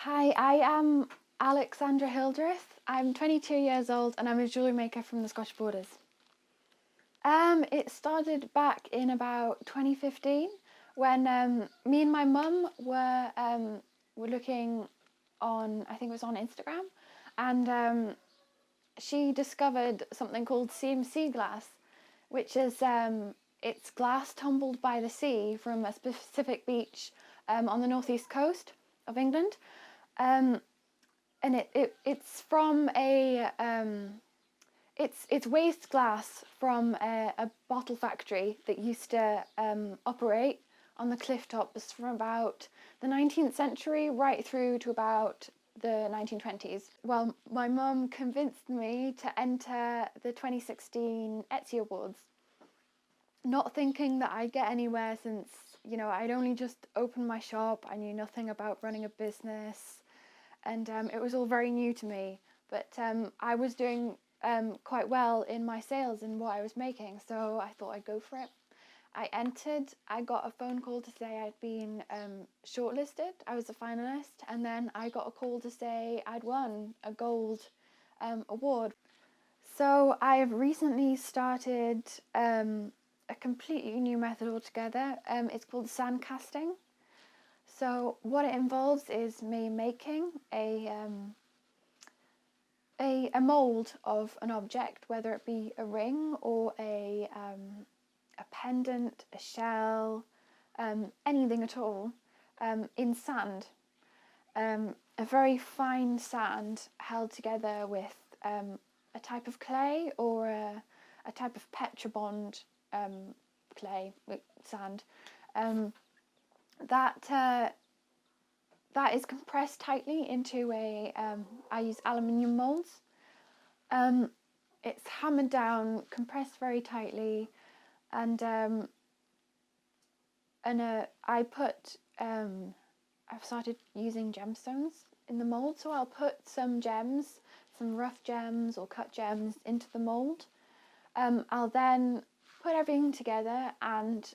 Hi, I am Alexandra Hildreth. I'm 22 years old and I'm a jewellery maker from the Scottish Borders. It started back in about 2015 when me and my mum were looking on, I think it was on Instagram, and she discovered something called CMC glass, which is it's glass tumbled by the sea from a specific beach on the northeast coast of England. And it's from it's waste glass from a bottle factory that used to operate on the cliff tops from about the 19th century right through to about the 1920s. Well, my mum convinced me to enter the 2016 Etsy Awards, not thinking that I'd get anywhere since, I'd only just opened my shop. I knew nothing about running a business, and it was all very new to me. But I was doing quite well in my sales and what I was making, so I thought I'd go for it. I entered, I got a phone call to say I'd been shortlisted, I was a finalist, and then I got a call to say I'd won a gold award. So I've recently started a completely new method altogether. It's called sand casting. So what it involves is me making a mold of an object, whether it be a ring or a pendant, a shell, anything at all, in sand. A very fine sand held together with a type of clay or a type of Petrobond clay with sand. That is compressed tightly into I use aluminium molds. It's hammered down, compressed very tightly, and I've started using gemstones in the mold. So I'll put some gems, some rough gems or cut gems into the mold. I'll then put everything together and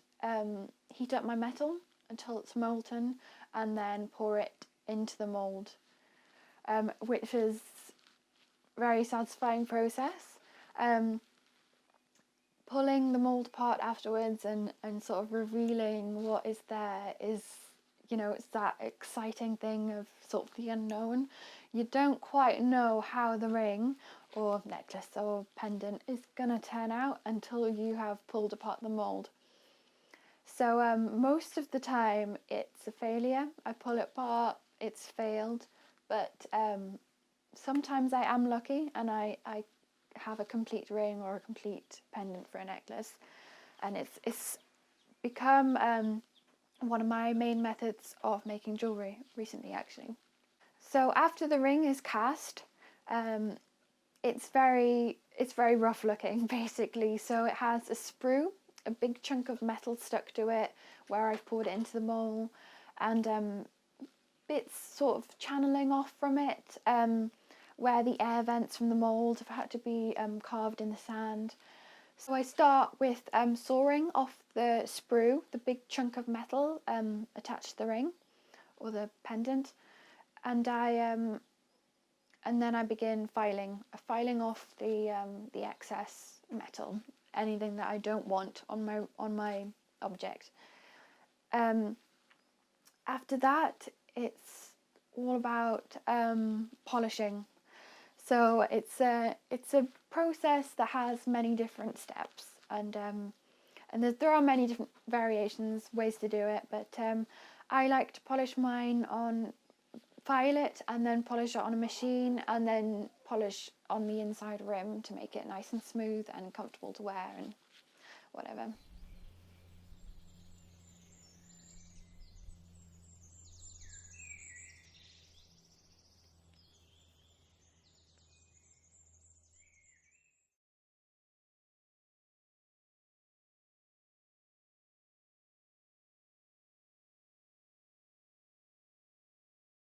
heat up my metal until it's molten, and then pour it into the mold, which is a very satisfying process. Pulling the mold apart afterwards and sort of revealing what is there is, it's that exciting thing of sort of the unknown. You don't quite know how the ring or necklace or pendant is gonna turn out until you have pulled apart the mold. So most of the time it's a failure. I pull it apart, it's failed, but sometimes I am lucky and I have a complete ring or a complete pendant for a necklace, and it's become one of my main methods of making jewellery recently, actually. So after the ring is cast, it's very rough looking, basically. So it has a sprue, a big chunk of metal stuck to it where I've poured it into the mold, and bits sort of channeling off from it, where the air vents from the mold have had to be carved in the sand. So I start with sawing off the sprue, the big chunk of metal attached to the ring or the pendant, and then I begin filing off the excess metal, anything that I don't want on my object. After that, it's all about polishing. So it's a process that has many different steps, and there are many different variations, ways to do it. But I like to polish mine file it and then polish it on a machine, and then polish on the inside rim to make it nice and smooth and comfortable to wear and whatever.